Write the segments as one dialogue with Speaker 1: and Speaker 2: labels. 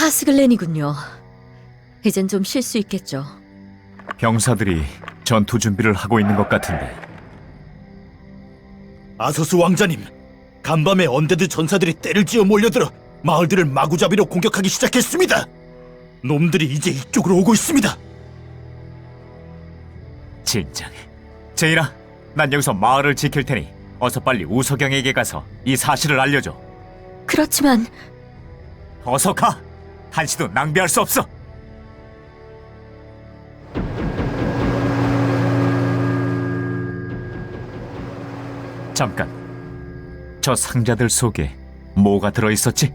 Speaker 1: 하스글렌이군요. 이젠 좀 쉴 수 있겠죠.
Speaker 2: 병사들이 전투 준비를 하고 있는 것 같은데.
Speaker 3: 아서스 왕자님, 간밤에 언데드 전사들이 떼를 지어 몰려들어 마을들을 마구잡이로 공격하기 시작했습니다. 놈들이 이제 이쪽으로 오고 있습니다.
Speaker 2: 진작. 제이나, 난 여기서 마을을 지킬 테니 어서 빨리 우석영에게 가서 이 사실을 알려줘.
Speaker 1: 그렇지만
Speaker 2: 어서 가! 한시도 낭비할 수 없어! 잠깐, 저 상자들 속에 뭐가 들어있었지?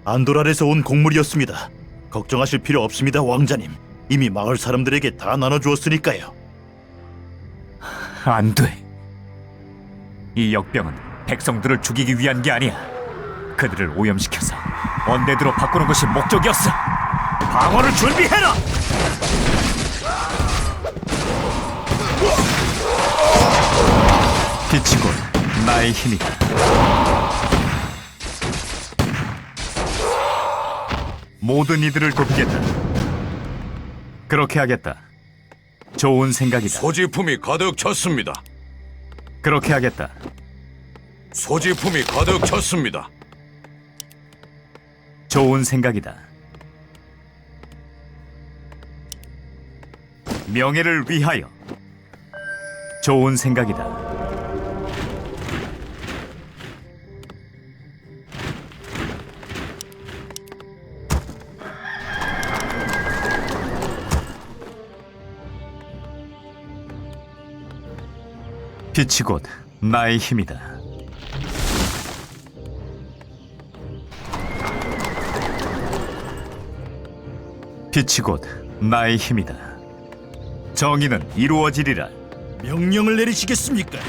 Speaker 3: 안도랄에서 온 곡물이었습니다. 걱정하실 필요 없습니다, 왕자님. 이미 마을 사람들에게 다 나눠주었으니까요.
Speaker 2: 안 돼. 이 역병은 백성들을 죽이기 위한 게 아니야. 그들을 오염시켜서 언데드로 바꾸는 것이 목적이었어. 방어를 준비해라! 빛이 곧 나의 힘이다. 모든 이들을 돕겠다. 그렇게 하겠다. 좋은 생각이다.
Speaker 4: 소지품이 가득 찼습니다.
Speaker 2: 그렇게 하겠다.
Speaker 4: 소지품이 가득 찼습니다.
Speaker 2: 좋은 생각이다. 명예를 위하여. 좋은 생각이다. 빛이 곧 나의 힘이다. 빛이 곧 나의 힘이다. 정의는 이루어지리라.
Speaker 3: 명령을 내리시겠습니까?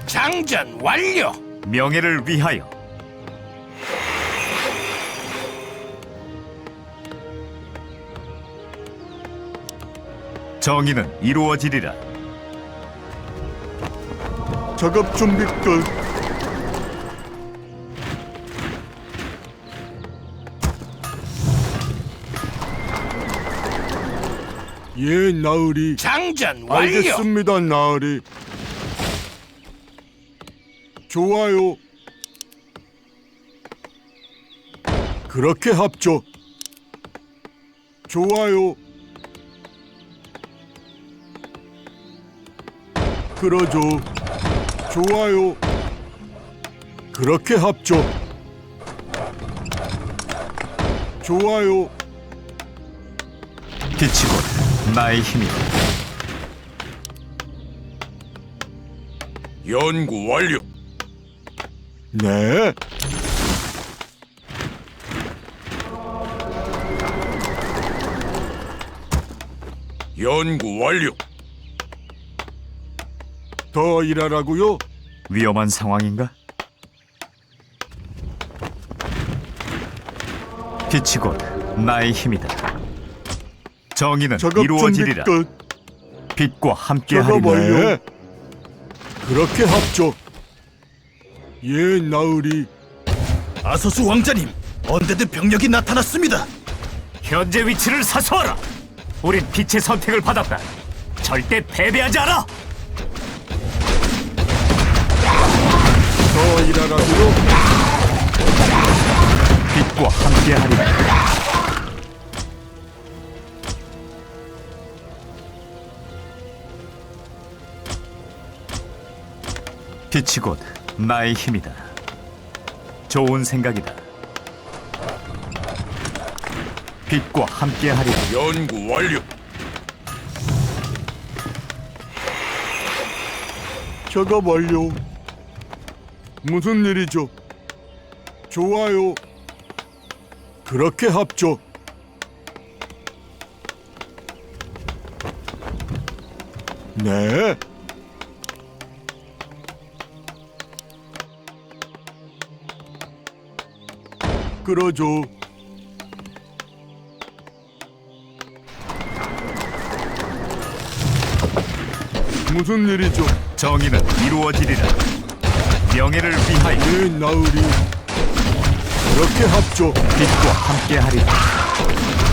Speaker 4: 장전 완료.
Speaker 2: 명예를 위하여. 정의는 이루어지리라.
Speaker 3: 작업 준비 끝.
Speaker 5: 예, 나으리.
Speaker 4: 장전 완료.
Speaker 5: 알겠습니다, 나으리. 좋아요. 그렇게 합죠. 좋아요. 그러죠. 좋아요. 그렇게 합죠. 좋아요.
Speaker 2: 빛이 곧 나의 힘이다.
Speaker 4: 연구 완료.
Speaker 5: 네.
Speaker 4: 연구 완료.
Speaker 5: 더 일하라고요?
Speaker 2: 위험한 상황인가? 빛이 곧 나의 힘이다. 정의는
Speaker 5: 작업 준비
Speaker 2: 이루어지리라.
Speaker 5: 끝.
Speaker 2: 빛과
Speaker 5: 작업
Speaker 2: 함께하리라.
Speaker 5: 완료. 그렇게 합죠. 예, 나으리.
Speaker 3: 아서스 왕자님, 언데드 병력이 나타났습니다.
Speaker 2: 현재 위치를 사수하라. 우린 빛의 선택을 받았다. 절대 패배하지 않아.
Speaker 5: 더 일하라고요?
Speaker 2: 빛과 함께하리라. 빛이 곧 나의 힘이다. 좋은 생각이다. 빛과 함께하리라.
Speaker 4: 연구 완료.
Speaker 5: 작업 완료. 무슨 일이죠? 좋아요. 그렇게 합죠. 네. 그러죠. 무슨 일이죠?
Speaker 2: 정의는 이루어지리라. 명예를 위하여
Speaker 5: 예, 나으리. 그렇게 합죠.
Speaker 2: 빛과 함께하리라.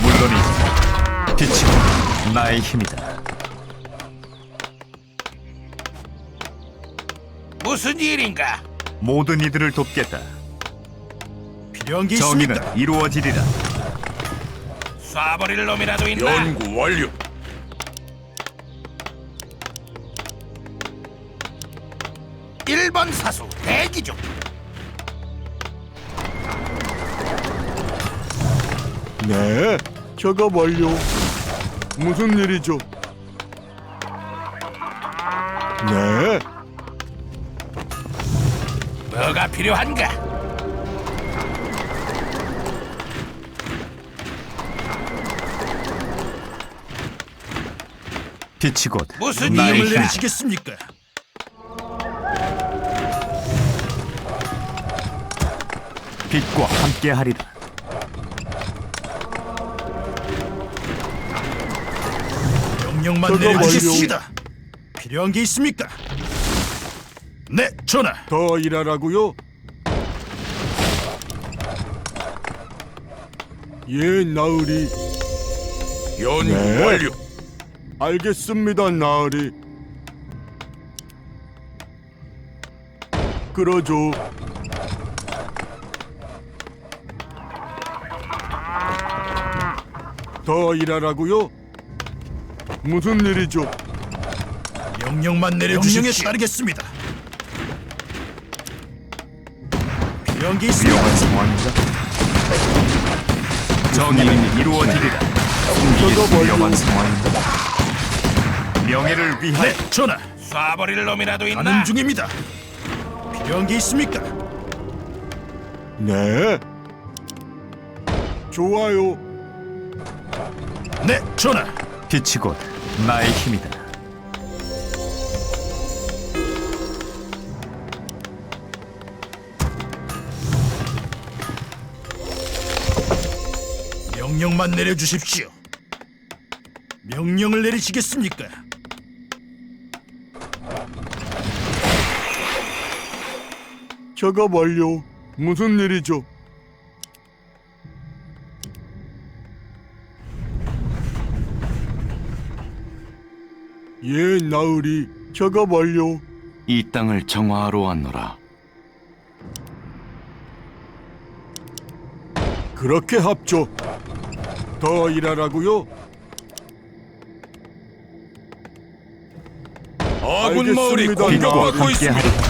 Speaker 2: 물론이지. 빛이 나의 힘이다.
Speaker 4: 무슨 일인가?
Speaker 2: 모든 이들을 돕겠다.
Speaker 3: 필요한 게 있습니까?
Speaker 2: 정의는 이루어지리라.
Speaker 4: 쏴버릴 놈이라도 있나? 연구 완료. 일번 사수 대기 중.
Speaker 5: 네, 작업 완료. 무슨 일이죠? 네,
Speaker 4: 뭐가 필요한가?
Speaker 2: 빛이 곧
Speaker 4: 무슨
Speaker 2: 나의
Speaker 3: 명령을
Speaker 2: 힘이다.
Speaker 3: 내리시겠습니까?
Speaker 2: 빛과 함께하리라.
Speaker 3: 명령만
Speaker 5: 저거
Speaker 3: 내려주십시다. 필요한 게 있습니까? 네, 전하.
Speaker 5: 더 일하라고요? 예, 나으리.
Speaker 4: 연구
Speaker 5: 네.
Speaker 4: 완료.
Speaker 5: 알겠습니다, 나으리. 그러죠. 더 일하라고요? 무슨 일이죠?
Speaker 3: 명령만 내려주십시오. 명령에 따르겠습니다. 필요한 게 있습니까?
Speaker 2: 위험한 상황인가? 정의는 이루어지리라.
Speaker 5: 저거
Speaker 2: 이게 위험한
Speaker 5: 멀리.
Speaker 2: 상황인가? 명예를 위하여
Speaker 3: 네, 전하.
Speaker 4: 쏴버릴 놈이라도 있나?
Speaker 3: 가는 중입니다. 필요한 게 있습니까?
Speaker 5: 네. 좋아요.
Speaker 3: 네, 전하.
Speaker 2: 빛이 곧 나의 힘이다.
Speaker 3: 명령만 내려주십시오. 명령을 내리시겠습니까?
Speaker 5: 작업 완료. 무슨 일이죠? 예, 나으리. 작업 완료.
Speaker 6: 이 땅을 정화하러 왔노라.
Speaker 5: 그렇게 합죠. 더 일하라고요?
Speaker 4: 아군 마을이
Speaker 5: 알겠습니다,
Speaker 4: 공격받고
Speaker 5: 나으리.
Speaker 4: 있습니다.
Speaker 2: 함께하리라.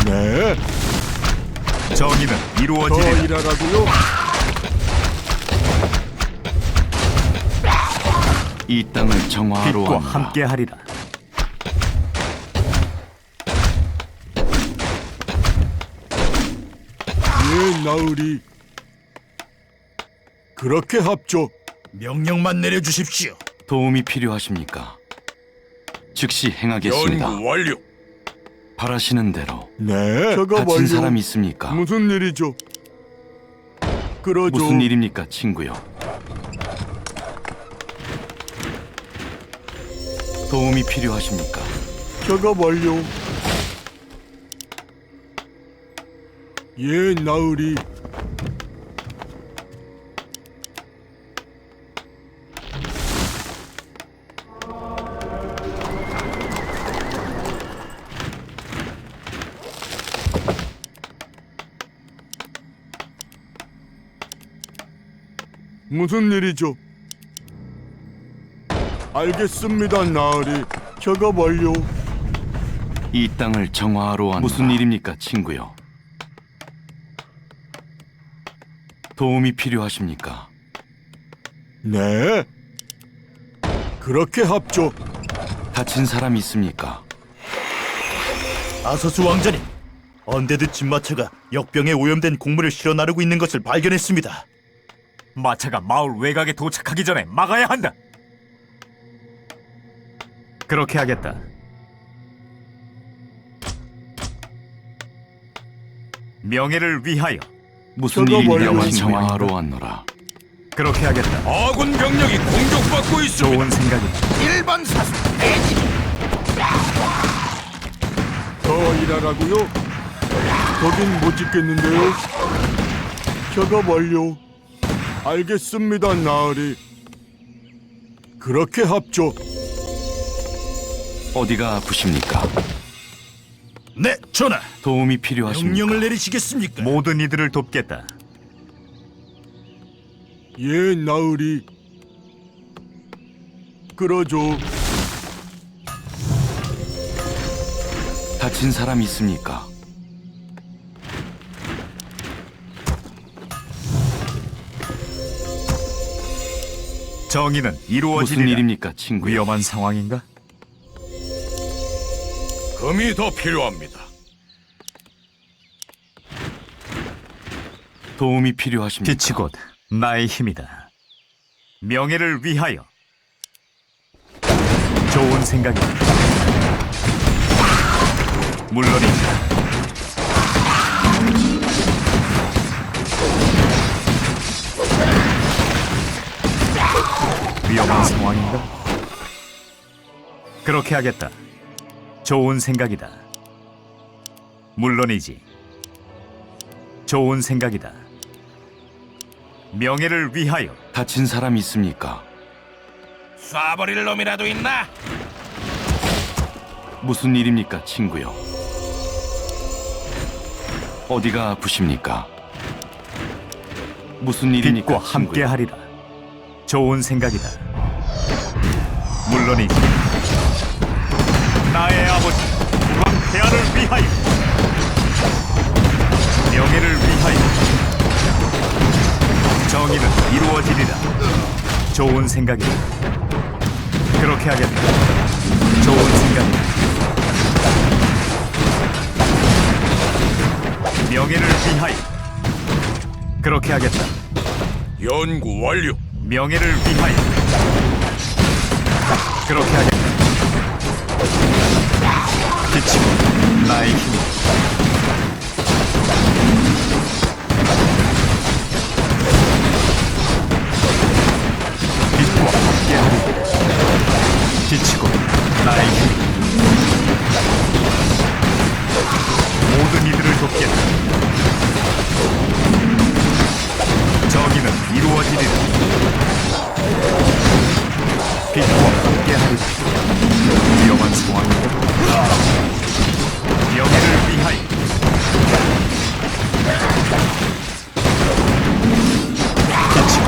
Speaker 5: 네.
Speaker 2: 정의는
Speaker 5: 더
Speaker 2: 이루어지리라.
Speaker 5: 일하라고요?
Speaker 6: 이 땅을 정화하러
Speaker 2: 빛과
Speaker 6: 왔노라.
Speaker 2: 함께하리라.
Speaker 5: 예, 나으리. 그렇게 합죠.
Speaker 3: 명령만 내려주십시오.
Speaker 6: 도움이 필요하십니까? 즉시 행하겠습니다.
Speaker 4: 연구 완료.
Speaker 6: 바라시는 대로.
Speaker 5: 네. 작업
Speaker 6: 다친
Speaker 5: 완료.
Speaker 6: 사람 있습니까?
Speaker 5: 무슨 일이죠? 그러죠.
Speaker 6: 무슨 일입니까, 친구요? 도움이 필요하십니까?
Speaker 5: 작업 완료. 예, 나으리. 무슨 일이죠? 알겠습니다, 나으리. 작업 완료.
Speaker 6: 이 땅을 정화하러 왔노라. 무슨 일입니까, 친구요? 도움이 필요하십니까?
Speaker 5: 네. 그렇게 합죠.
Speaker 6: 다친 사람 있습니까?
Speaker 3: 아서스 왕자님, 언데드 진마차가 역병에 오염된 곡물을 실어 나르고 있는 것을 발견했습니다.
Speaker 2: 마차가 마을 외곽에 도착하기 전에 막아야 한다. 그렇게 하겠다. 명예를 위하여
Speaker 6: 무슨
Speaker 5: 저거
Speaker 6: 일입니까,
Speaker 5: 멀리
Speaker 6: 친구요?
Speaker 2: 왔습니다.
Speaker 6: 정화하러 왔노라.
Speaker 2: 그렇게 하겠다.
Speaker 4: 아군 병력이 공격받고 있습니다.
Speaker 2: 좋은 생각이다.
Speaker 4: 1번 사수 대기 중.
Speaker 5: 일하라고요? 거긴 못 짓겠는데요. 작업 완료. 알겠습니다, 나으리. 그렇게 합죠.
Speaker 6: 어디가 아프십니까?
Speaker 3: 네, 전하.
Speaker 6: 도움이 필요하십니까?
Speaker 3: 명령을 내리시겠습니까?
Speaker 2: 모든 이들을 돕겠다.
Speaker 5: 예, 나으리. 그러죠.
Speaker 6: 다친 사람 있습니까?
Speaker 2: 정의는
Speaker 6: 무슨
Speaker 2: 이루어지리라.
Speaker 6: 일입니까, 친구요?
Speaker 2: 위험한 상황인가?
Speaker 4: 금이 더 필요합니다.
Speaker 6: 도움이 필요하십니까?
Speaker 2: 빛이 곧 나의 힘이다. 명예를 위하여. 좋은 생각이다. 물론이다. 위험한 상황인가? 그렇게 하겠다. 좋은 생각이다. 물론이지. 좋은 생각이다. 명예를 위하여.
Speaker 6: 다친 사람 있습니까?
Speaker 4: 쏴버릴 놈이라도 있나?
Speaker 6: 무슨 일입니까, 친구요? 어디가 아프십니까? 무슨 일입니까,
Speaker 2: 빛과
Speaker 6: 친구요?
Speaker 2: 함께하리라. 좋은 생각이다. 물론이지. 나의 아버지 왕폐하를 위하여. 명예를 위하여. 정의는 이루어지리라. 좋은 생각이다. 그렇게 하겠다. 좋은 생각이다. 명예를 위하여. 그렇게 하겠다.
Speaker 4: 연구 완료.
Speaker 2: 명예를 위하여. 그렇게 하겠다. 빛이 나의 힘이다. 빛과 함께하리라. 빛이 곧 나의 힘이다. 모든 이들을 돕겠다. 정의는 이루어지리라. 빛과 함께하리라. 위험한 상황이다. 명예를 위하여. 빛이 곧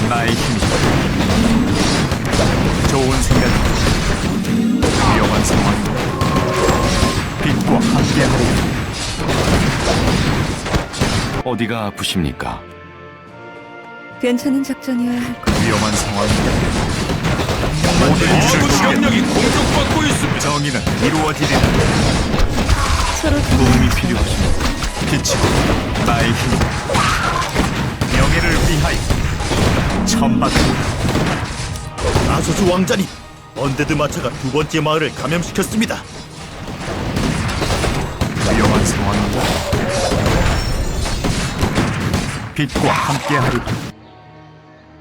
Speaker 2: 나의 힘이다. 좋은 생각이다. 위험한 상황이다. 빛과 함께하리라.
Speaker 6: 어디가 아프십니까?
Speaker 1: 괜찮은 작전이어야 할 것.
Speaker 2: 위험한 상황이다. 모든 이들을
Speaker 4: 아군
Speaker 2: 돕겠다.
Speaker 4: 병력이 공격받고 있습니다.
Speaker 2: 정의는 이루어지리라.
Speaker 1: 서로
Speaker 6: 도움이 필요하십니까?
Speaker 2: 빛이 곧 나의 힘이다. 명예를 위하여. 천박하다.
Speaker 3: 아소스 왕자님, 언데드 마차가 두 번째 마을을 감염시켰습니다.
Speaker 2: 위험한 상황인가? 빛과 함께하리라.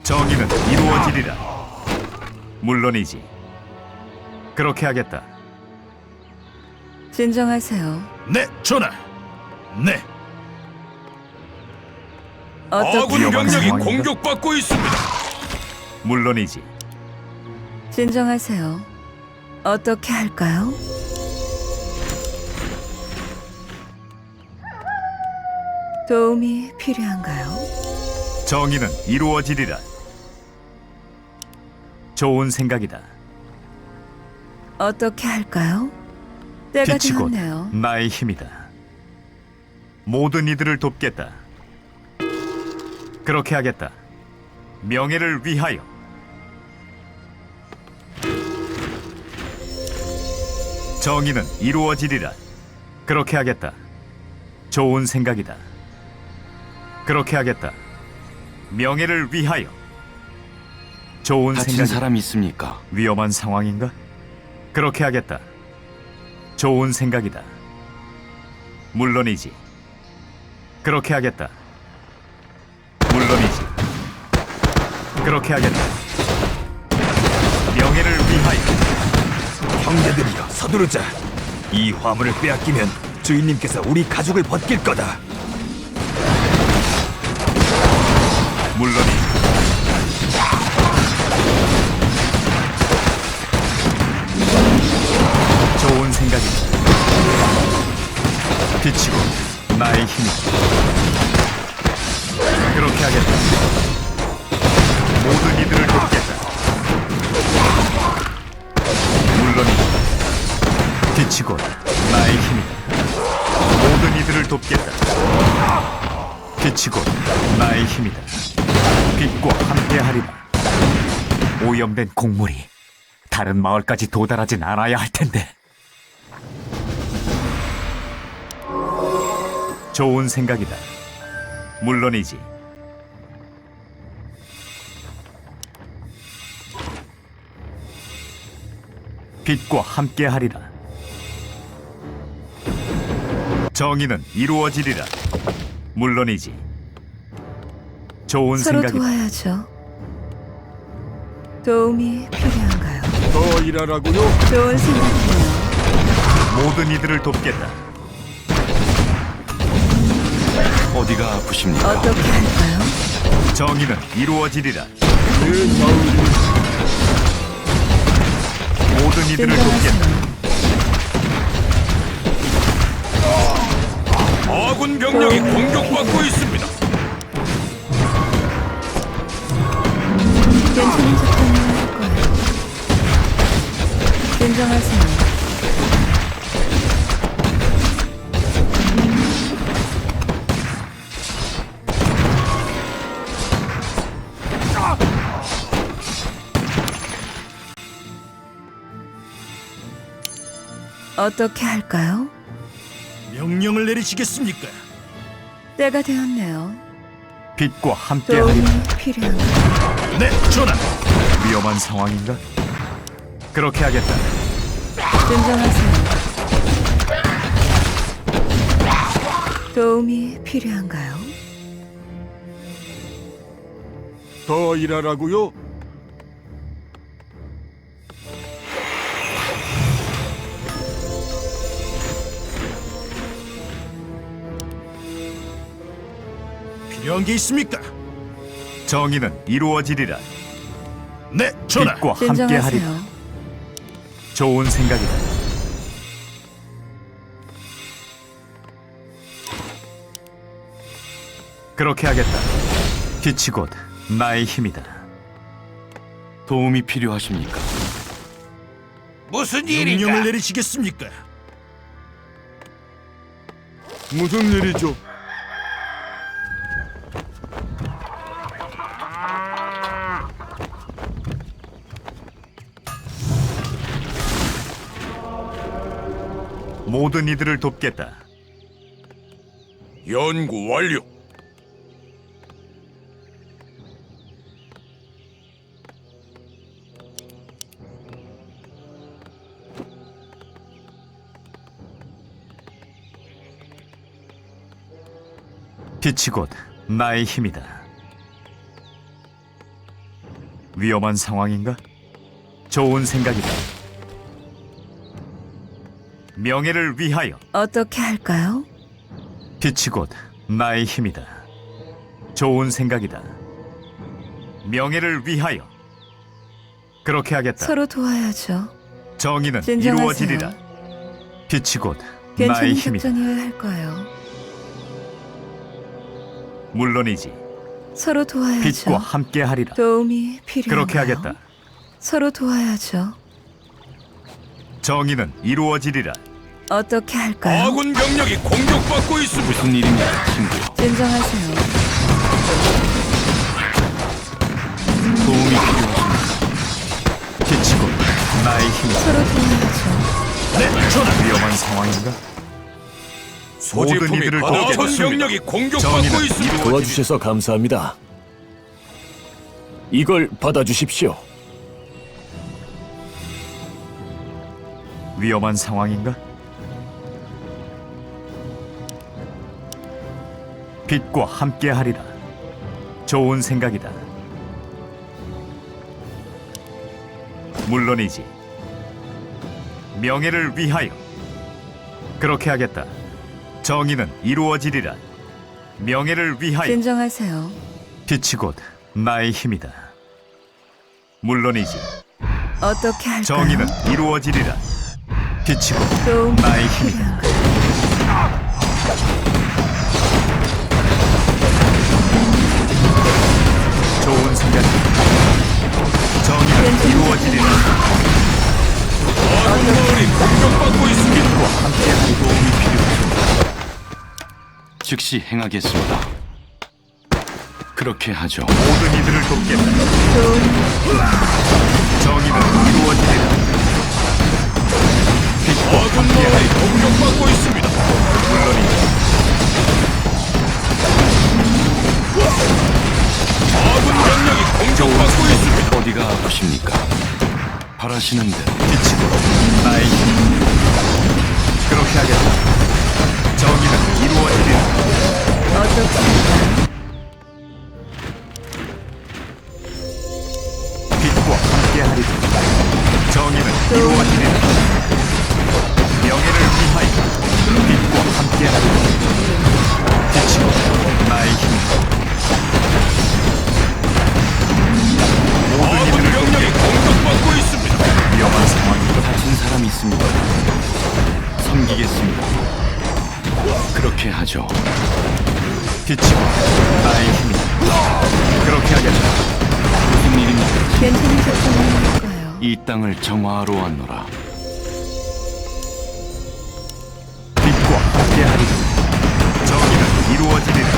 Speaker 2: 정의는 이루어지리라. 물론이지. 그렇게 하겠다.
Speaker 1: 진정하세요.
Speaker 3: 네, 전하. 네.
Speaker 1: 어떻게
Speaker 4: 아군
Speaker 2: 위험한
Speaker 4: 병력이
Speaker 2: 상황인가?
Speaker 4: 공격받고 있습니다.
Speaker 2: 물론이지.
Speaker 1: 진정하세요. 어떻게 할까요? 도움이 필요한가요?
Speaker 2: 정의는 이루어지리라. 좋은 생각이다.
Speaker 1: 어떻게 할까요? 때가
Speaker 2: 빛이 곧
Speaker 1: 되었네요.
Speaker 2: 나의 힘이다. 모든 이들을 돕겠다. 그렇게 하겠다. 명예를 위하여. 정의는 이루어지리라. 그렇게 하겠다. 좋은 생각이다. 그렇게 하겠다. 명예를 위하여. 좋은
Speaker 6: 다친
Speaker 2: 생각이다.
Speaker 6: 사람 있습니까?
Speaker 2: 위험한 상황인가? 그렇게 하겠다. 좋은 생각이다. 물론이지. 그렇게 하겠다. 물론이지. 그렇게 하겠다. 명예를 위하여.
Speaker 3: 형제들이여, 서두르자. 이 화물을 빼앗기면 주인님께서 우리 가족을 벗길 거다.
Speaker 2: 물론이지. 좋은 생각이다. 비치고 나의 힘이. 그렇게 하겠다. 모든 이들을 돕겠다. 물론이다. 비치고 나의 힘이다. 모든 이들을 돕겠다. 빛이고 나의 힘이다. 빛과 함께하리라. 오염된 곡물이 다른 마을까지 도달하진 않아야 할 텐데. 좋은 생각이다. 물론이지. 빛과 함께하리라. 정의는 이루어지리라. 물론이지. 좋은
Speaker 1: 서로
Speaker 2: 생각이다.
Speaker 1: 도와야죠. 도움이 필요한가요?
Speaker 5: 더 일하라고요?
Speaker 1: 좋은 생각이네요.
Speaker 2: 모든 이들을 돕겠다.
Speaker 6: 어디가 아프십니까?
Speaker 1: 어떻게 할까요?
Speaker 2: 정의는 이루어지리라.
Speaker 5: 예, 나으리.
Speaker 2: 모든 이들을 돕겠다.
Speaker 1: 진정하세요.
Speaker 4: 아군 병력이 공격받고 있습니다.
Speaker 1: 괜찮은 작전을 할 거예요. 진정하세요. 어떻게 할까요?
Speaker 3: 명령을 내리시겠습니까?
Speaker 1: 때가 되었네요.
Speaker 2: 빛과
Speaker 1: 도움이
Speaker 2: 함께하리라.
Speaker 1: 필요한가요?
Speaker 3: 네, 전하.
Speaker 2: 위험한 상황인가? 그렇게 하겠다.
Speaker 1: 진정하세요. 도움이 필요한가요?
Speaker 5: 더 일하라고요?
Speaker 3: 필요한 게 있습니까?
Speaker 2: 정의는 이루어지리라.
Speaker 3: 네, 전하.
Speaker 2: 빛과 함께하리라.
Speaker 1: 진정하세요.
Speaker 2: 좋은 생각이다. 그렇게 하겠다. 빛이 곧 나의 힘이다.
Speaker 6: 도움이 필요하십니까?
Speaker 4: 무슨
Speaker 3: 명령을
Speaker 4: 일인가?
Speaker 3: 내리시겠습니까?
Speaker 5: 무슨 일이죠?
Speaker 2: 모든 이들을 돕겠다.
Speaker 4: 연구 완료.
Speaker 2: 빛이 곧 나의 힘이다. 위험한 상황인가? 좋은 생각이다. 명예를 위하여.
Speaker 1: 어떻게 할까요?
Speaker 2: 빛이 곧 나의 힘이다. 좋은 생각이다. 명예를 위하여. 그렇게 하겠다.
Speaker 1: 서로 도와야죠.
Speaker 2: 정의는
Speaker 1: 진정하세요.
Speaker 2: 이루어지리라. 빛이 곧 나의
Speaker 1: 괜찮은
Speaker 2: 힘이다.
Speaker 1: 작전이어야 할 거예요.
Speaker 2: 물론이지.
Speaker 1: 서로 도와야죠.
Speaker 2: 빛과 함께하리라.
Speaker 1: 도움이 필요한가요?
Speaker 2: 그렇게 하겠다.
Speaker 1: 서로 도와야죠.
Speaker 2: 정의는 이루어지리라.
Speaker 1: 어떻게 할까요?
Speaker 4: 아군 병력이 공격받고 있습니다.
Speaker 6: 무슨 일입니까, 친구요?
Speaker 1: 진정하세요.
Speaker 6: 도움이 필요하십니까?
Speaker 2: 빛이 곧 나의 힘이다.
Speaker 1: 서로 도와야죠.
Speaker 3: 네, 전하.
Speaker 2: 위험한 상황인가? 모든
Speaker 4: 소지품이
Speaker 2: 이들을
Speaker 4: 아군
Speaker 2: 돕겠습니다.
Speaker 4: 병력이 공격받고
Speaker 2: 정의는
Speaker 4: 있습니다.
Speaker 2: 이루어지리라.
Speaker 3: 도와주셔서 감사합니다. 이걸 받아주십시오.
Speaker 2: 위험한 상황인가? 빛과 함께하리라. 좋은 생각이다. 물론이지. 명예를 위하여. 그렇게 하겠다. 정의는 이루어지리라. 명예를 위하여.
Speaker 1: 진정하세요.
Speaker 2: 빛이 곧 나의 힘이다. 물론이지.
Speaker 1: 어떻게 할까요?
Speaker 2: 정의는 이루어지리라. 빛이 곧
Speaker 1: 도움이
Speaker 2: 나의 힘이다.
Speaker 1: 필요한가요?
Speaker 2: 좋은 생각이다. 정의는 이루어지리라.
Speaker 3: 마을이 공격받고 있습니다.
Speaker 2: 빛과 함께하리.
Speaker 6: 도움이 필요하십니다. 즉시 행하겠습니다. 그렇게 하죠.
Speaker 2: 모든 이들을 돕겠다. 정의는 이루어지리라. 빛과
Speaker 3: 아군 마을이
Speaker 2: 함께하리.
Speaker 3: 공격받고 있습니다.
Speaker 2: 물론이지.
Speaker 3: 아군 병력이 공격받고 있습니다.
Speaker 6: 어디가 아프십니까? 바라시는 대로
Speaker 2: 빛이 곧 나의 힘. 그렇게 하겠다. 정의는 이루어지리라.
Speaker 1: 어떻게 할까요?
Speaker 2: 빛과 함께하리라. 정의는 이루어지리라. 명예를 위하여. 빛과 함께하리라. 빛이 곧 나의 힘. 모든
Speaker 3: 아군
Speaker 2: 이들을
Speaker 3: 병력이 공격받고 있습니다.
Speaker 2: 위험한 상황이다.
Speaker 6: 다친 사람이 있습니다. 섬기겠습니다. 그렇게 하죠.
Speaker 2: 빛이 곧 나의 힘이다. 그렇게 하겠다.
Speaker 6: 무슨 일입니까?
Speaker 1: 괜찮으셨을까요?
Speaker 6: 이 땅을 정화하러 왔노라.
Speaker 2: 빛과 함께하리라. 정의는 이루어지리라.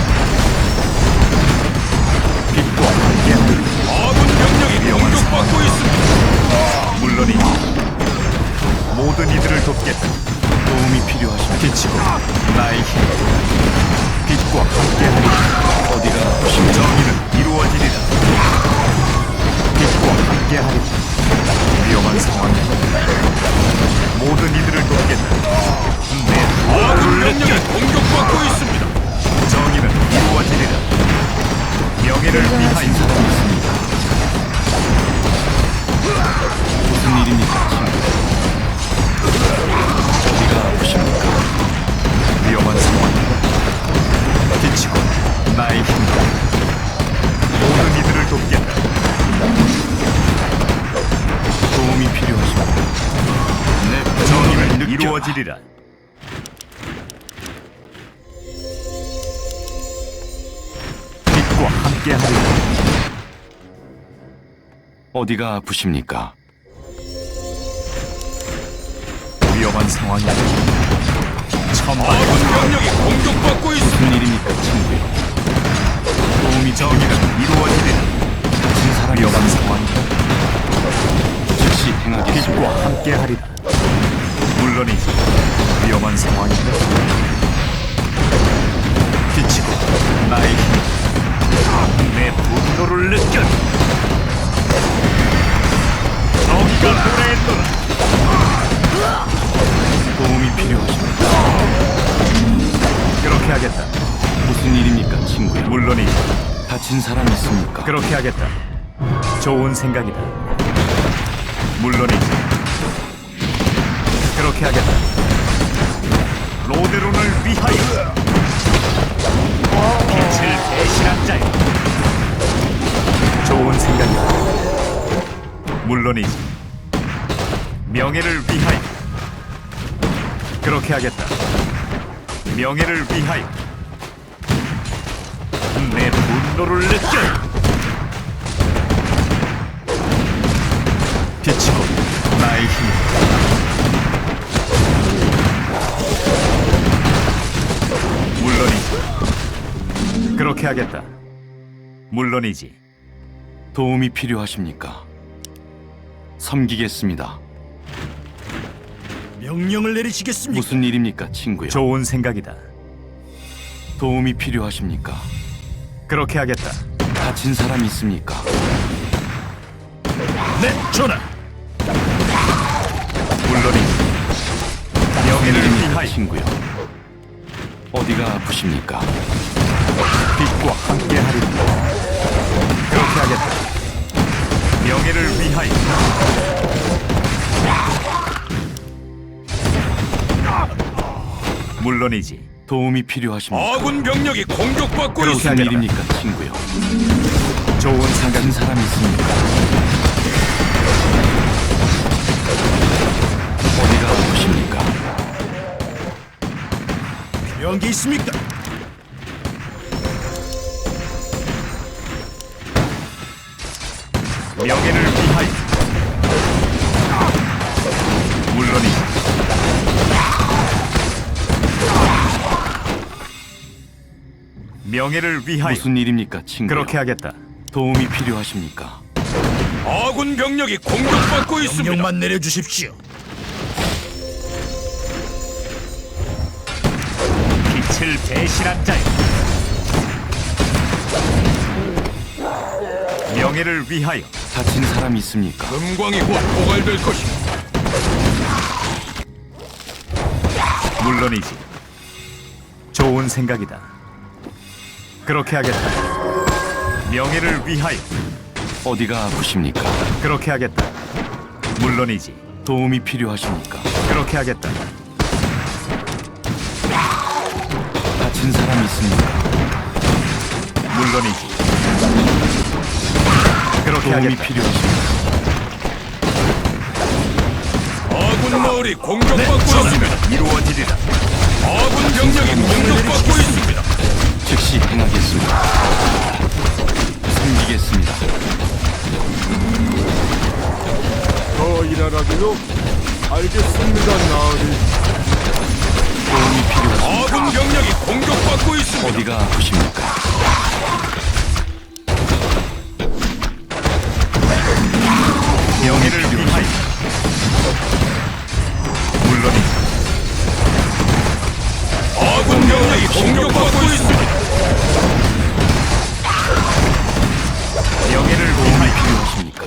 Speaker 2: 빛과 함께하리라.
Speaker 3: 아군 병력이 공격받고 있습니다.
Speaker 2: 물론이지. 모든 이들을 돕겠다.
Speaker 6: 도움이 필요하십니까?
Speaker 2: 빛이 곧 나의 힘. 빛과 함께하리라.
Speaker 6: 어디가 아프십니까?
Speaker 2: 정의는 이루어지리라. 빛과 함께하리라. 위험한 상황이다. 모든 이들을 돕겠다. 내
Speaker 3: 아군
Speaker 2: 도움을
Speaker 3: 병력이
Speaker 2: 느껴.
Speaker 3: 공격받고 있습니다.
Speaker 2: 정의는 이루어지리라. 명예를 위하여.
Speaker 6: 다친 사람이 있습니다. 무슨 일입니까, 친구? 어디가 아프십니까?
Speaker 2: 위험한 상황이다. 빛이 곧 나의 힘이다. 모든 이들을 돕겠다.
Speaker 6: 도움이 필요하십니까? 내
Speaker 2: 정의는
Speaker 6: 분노를 느껴라.
Speaker 2: 이루어지리라. 빛과 함께하리라.
Speaker 6: 어디가 아프십니까?
Speaker 2: 위험한 상황이다. 천만
Speaker 3: 아군 병력이 공격받고 있습니다.
Speaker 6: 무슨 일입니까, 친구요? 도움이
Speaker 2: 정의는 이루어지리라.
Speaker 6: 다친 사람이
Speaker 2: 위험한
Speaker 6: 있습니다.
Speaker 2: 상황이다.
Speaker 6: 즉시 행하겠습니다.
Speaker 2: 빛과 함께하리라. 물론이지. 위험한 상황이다. 빛이 곧 나의 힘. 내 분노를 느껴. 정의가 도래했노라.
Speaker 6: 도움이 필요하십니까?
Speaker 2: 그렇게 하겠다.
Speaker 6: 무슨 일입니까, 친구요?
Speaker 2: 물론이지.
Speaker 6: 다친 사람 있습니까?
Speaker 2: 그렇게 하겠다. 좋은 생각이다. 물론이지. 그렇게 하겠다. 로데론을 위하여. 빛을 대신한 자여. 좋은 생각이다. 물론이지. 명예를 위하여. 그렇게 하겠다. 명예를 위하여. 내 분노를 느껴. 빛이 곧 나의 힘이다. 물론이지. 그렇게 하겠다. 물론이지.
Speaker 6: 도움이 필요하십니까? 섬기겠습니다.
Speaker 3: 명령을 내리시겠습니까?
Speaker 6: 무슨 일입니까, 친구요?
Speaker 2: 좋은 생각이다.
Speaker 6: 도움이 필요하십니까?
Speaker 2: 그렇게 하겠다.
Speaker 6: 다친 사람 있습니까?
Speaker 3: 네, 전하.
Speaker 2: 물론이지. 명예를
Speaker 6: 일입니까,
Speaker 2: 위하여.
Speaker 6: 친구요? 어디가 아프십니까?
Speaker 2: 빛과 함께하리라. 그렇게 하겠다. 명예를 위하여. 물론이지.
Speaker 6: 도움이 필요하십니까?
Speaker 4: 아군 병력이 공격받고
Speaker 6: 그렇게 할
Speaker 4: 있습니다.
Speaker 6: 일입니까, 친구요?
Speaker 2: 좋은
Speaker 6: 다친
Speaker 2: 생각이
Speaker 6: 사람이 있습니까? 어디가 아프십니까?
Speaker 3: 필요한 게 있습니까?
Speaker 2: 명예를 위하여. 물론이지. 명예를 위하여.
Speaker 6: 무슨 일입니까, 친구요?
Speaker 2: 그렇게 하겠다.
Speaker 6: 도움이 필요하십니까?
Speaker 4: 아군 병력이 공격받고 있습니다.
Speaker 3: 명령만 내려주십시오.
Speaker 2: 빛을 배신한 자여. 명예를 위하여.
Speaker 6: 다친 사람이 있습니까?
Speaker 4: 금광이 곧 포괄될 것입니다.
Speaker 2: 물론이지. 좋은 생각이다. 그렇게 하겠다. 명예를 위하여.
Speaker 6: 어디가 아프십니까?
Speaker 2: 그렇게 하겠다. 물론이지.
Speaker 6: 도움이 필요하십니까?
Speaker 2: 그렇게 하겠다.
Speaker 6: 다친 사람이 있습니까?
Speaker 2: 물론이지. 그렇게
Speaker 6: 도움이
Speaker 2: 하겠다.
Speaker 6: 필요하십니까?
Speaker 4: 아군 마을이 공격받고 있습니다.
Speaker 2: 이루어지리라.
Speaker 4: 아군 병력이 공격받고 있습니다.
Speaker 6: 즉시 행하겠습니다. 섬기겠습니다.
Speaker 5: 더 일하라고요? 알겠습니다, 나으리.
Speaker 6: 도움이 필요하십니까?
Speaker 4: 아군 병력이 공격받고 있습니다.
Speaker 6: 어디가 아프십니까?
Speaker 2: 명예를 위하여. 물론이지.
Speaker 4: 아군 병력이 공격받고 있습니다.
Speaker 2: 명예를
Speaker 6: 도움이
Speaker 2: 위하여.
Speaker 6: 필요하십니까?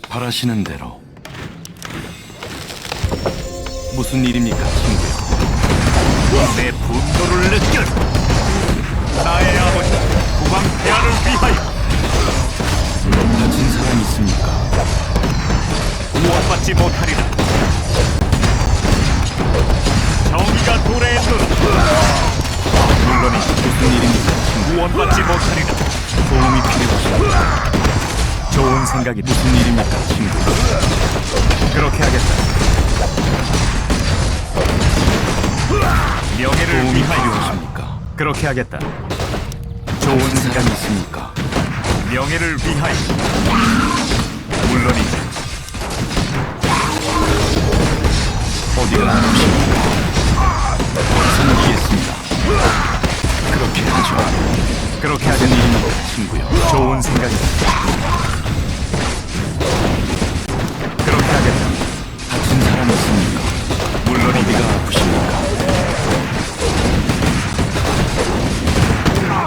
Speaker 6: 바라시는 대로. 무슨 일입니까, 친구요?
Speaker 2: 내 분노를 느껴. 나의 아버지 국왕폐하를 위하여.
Speaker 6: 다친 사람이 있습니까?
Speaker 2: 구원받지 못하리라. 정의가 도래했노라. 물론이지.
Speaker 6: 무슨 일입니까, 친구?
Speaker 2: 구원받지 못하리라.
Speaker 6: 도움이 필요하십니까?
Speaker 2: 좋은 생각이다.
Speaker 6: 무슨 일입니까, 친구?
Speaker 2: 그렇게 하겠다. 명예를
Speaker 6: 도움이
Speaker 2: 위하여.
Speaker 6: 필요하십니까?
Speaker 2: 그렇게 하겠다. 좋은
Speaker 6: 다친 사람이
Speaker 2: 생각이
Speaker 6: 있습니까?
Speaker 2: 명예를 위하여. 물론이지.
Speaker 6: 어디가 아프십니까? 섬기겠습니다. 그렇게 하죠.
Speaker 2: 그렇게
Speaker 6: 무슨
Speaker 2: 하겠다.
Speaker 6: 일입니까, 친구요?
Speaker 2: 좋은 생각이다. 그렇게 하겠다.
Speaker 6: 다친 사람 있습니까?
Speaker 2: 물론이지.
Speaker 6: 어디가 아프십니까?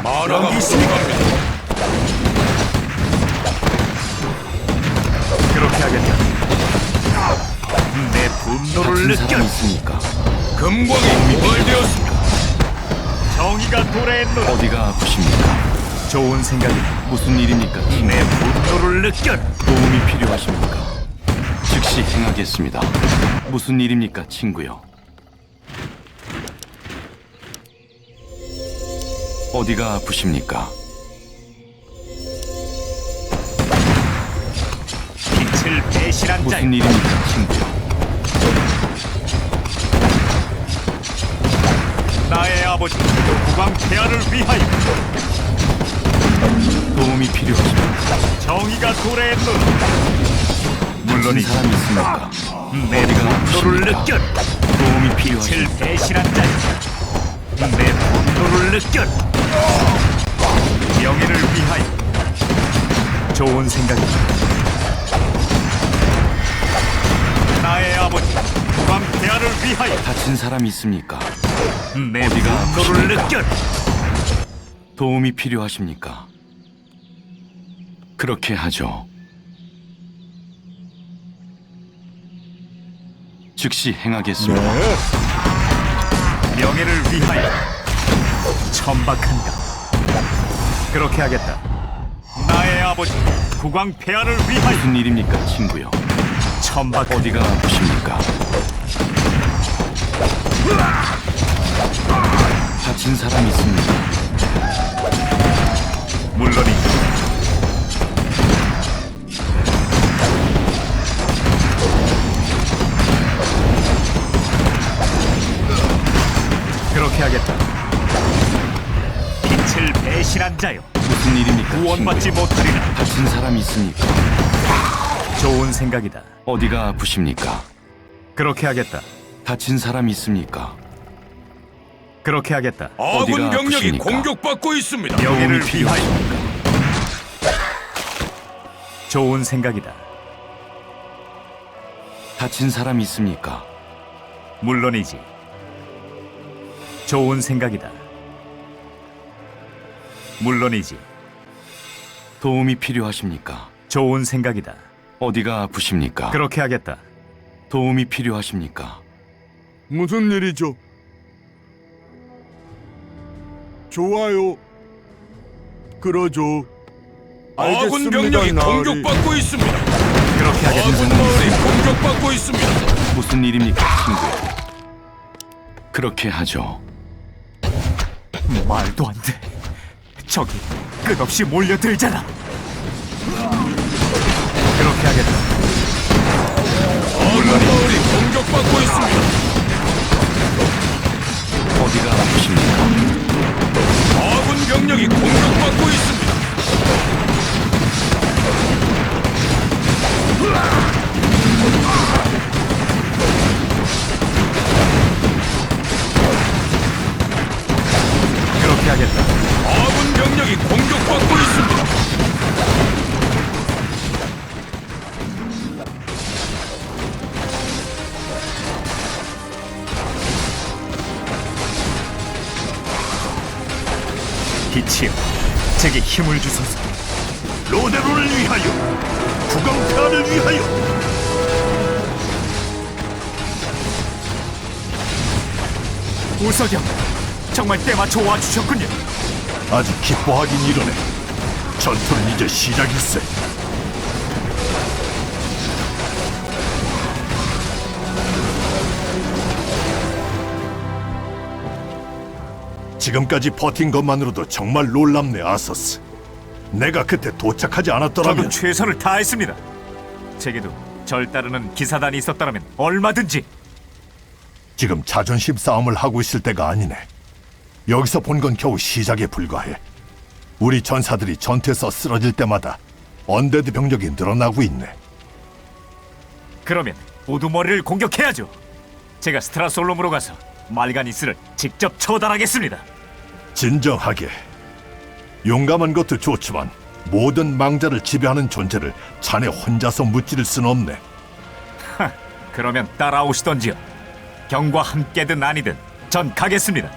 Speaker 4: 마라가 부족합니다.
Speaker 2: 그렇게 하겠다. 내 분노를
Speaker 6: 다친 사람
Speaker 2: 느껴.
Speaker 6: 있습니까?
Speaker 4: 금광이 포괄되었습니다.
Speaker 2: 정의가 도래했노라.
Speaker 6: 어디가 아프십니까?
Speaker 2: 좋은 생각이다.
Speaker 6: 무슨 일입니까?
Speaker 2: 내 분노를 느껴.
Speaker 6: 도움이 필요하십니까? 즉시 행하겠습니다. 무슨 일입니까, 친구요? 어디가 아프십니까?
Speaker 2: 빛을 배신한 자.
Speaker 6: 무슨 일입니까, 친구요?
Speaker 2: 나의 아버지 국왕폐하를 위하여.
Speaker 6: 도움이 필요하십니까?
Speaker 2: 정의가 도래했노라.
Speaker 6: 다친
Speaker 2: 물론이지.
Speaker 6: 사람이 있습니까?
Speaker 2: 내
Speaker 6: 어디가
Speaker 2: 분노를
Speaker 6: 아프십니까?
Speaker 2: 느껴.
Speaker 6: 도움이
Speaker 2: 빛을
Speaker 6: 필요하십니까?
Speaker 2: 배신한 자. 내 분노를 느껴. 명예를 위하여. 좋은 생각이다. 나의 아버지 국왕폐하를 위하여.
Speaker 6: 다친 사람이 있습니까?
Speaker 2: 내
Speaker 6: 어디가
Speaker 2: 분노를
Speaker 6: 아프십니까?
Speaker 2: 느껴.
Speaker 6: 도움이 필요하십니까? 그렇게 하죠. 즉시 행하겠습니다.
Speaker 2: 명예를 위하여. 천박한가. 그렇게 하겠다. 나의 아버지 국왕폐하를 위하여.
Speaker 6: 무슨 일입니까, 친구요?
Speaker 2: 천박.
Speaker 6: 어디가 아프십니까? 다친 사람 있습니까?
Speaker 2: 물론이지. 그렇게 하겠다. 빛을 배신한 자여,
Speaker 6: 무슨 일입니까,
Speaker 2: 구원받지
Speaker 6: 친구요?
Speaker 2: 못하리라.
Speaker 6: 다친 사람 있습니까?
Speaker 2: 좋은 생각이다.
Speaker 6: 어디가 아프십니까?
Speaker 2: 그렇게 하겠다.
Speaker 6: 다친 사람 있습니까?
Speaker 2: 그렇게 하겠다.
Speaker 6: 어디가
Speaker 5: 아군 병력이
Speaker 6: 아프십니까?
Speaker 5: 공격받고 있습니다.
Speaker 2: 명예를
Speaker 6: 도움이
Speaker 2: 위하여.
Speaker 6: 필요하십니까?
Speaker 2: 좋은 생각이다.
Speaker 6: 다친 사람 있습니까?
Speaker 2: 물론이지. 좋은 생각이다. 물론이지.
Speaker 6: 도움이 필요하십니까?
Speaker 2: 좋은 생각이다.
Speaker 6: 어디가 아프십니까?
Speaker 2: 그렇게 하겠다.
Speaker 6: 도움이 필요하십니까?
Speaker 5: 무슨 일이죠? 좋아요. 그러죠. 아군 병력이 공격받고 있습니다.
Speaker 2: 그렇게 하겠다.
Speaker 5: 아군 마을이 공격받고 있습니다.
Speaker 6: 무슨 일입니까, 친구요? 그렇게 하죠.
Speaker 2: 말도 안 돼. 적이 끝없이 몰려들잖아. 그렇게 하겠다.
Speaker 5: 아군 마을이 공격받고 있습니다.
Speaker 6: 어디가 아프십니까?
Speaker 5: 아군 병력이 공격받고 있습니다.
Speaker 2: 그렇게 하겠다.
Speaker 5: 아군 병력이 공격받고 있습니다.
Speaker 2: 빛이여, 제게 힘을 주소서.
Speaker 3: 로데로를 위하여, 국왕폐하를 위하여.
Speaker 2: 우석영, 정말 때맞춰 와주셨군요.
Speaker 3: 아직 기뻐하긴 이르네. 전투는 이제 시작일세. 지금까지 버틴 것만으로도 정말 놀랍네, 아서스. 내가 그때 도착하지
Speaker 2: 저도
Speaker 3: 않았더라면
Speaker 2: 최선을 다했습니다. 제게도 절 따르는 기사단이 있었다면 얼마든지.
Speaker 3: 지금 자존심 싸움을 하고 있을 때가 아니네. 여기서 본 건 겨우 시작에 불과해. 우리 전사들이 전투에서 쓰러질 때마다 언데드 병력이 늘어나고 있네.
Speaker 2: 그러면 우두머리를 공격해야죠. 제가 스트라솔롬으로 가서 말가니스를 직접 처단하겠습니다.
Speaker 3: 진정하게. 용감한 것도 좋지만 모든 망자를 지배하는 존재를 자네 혼자서 무찌를 순 없네.
Speaker 2: 그러면 따라오시던지요. 경과 함께든 아니든 전 가겠습니다.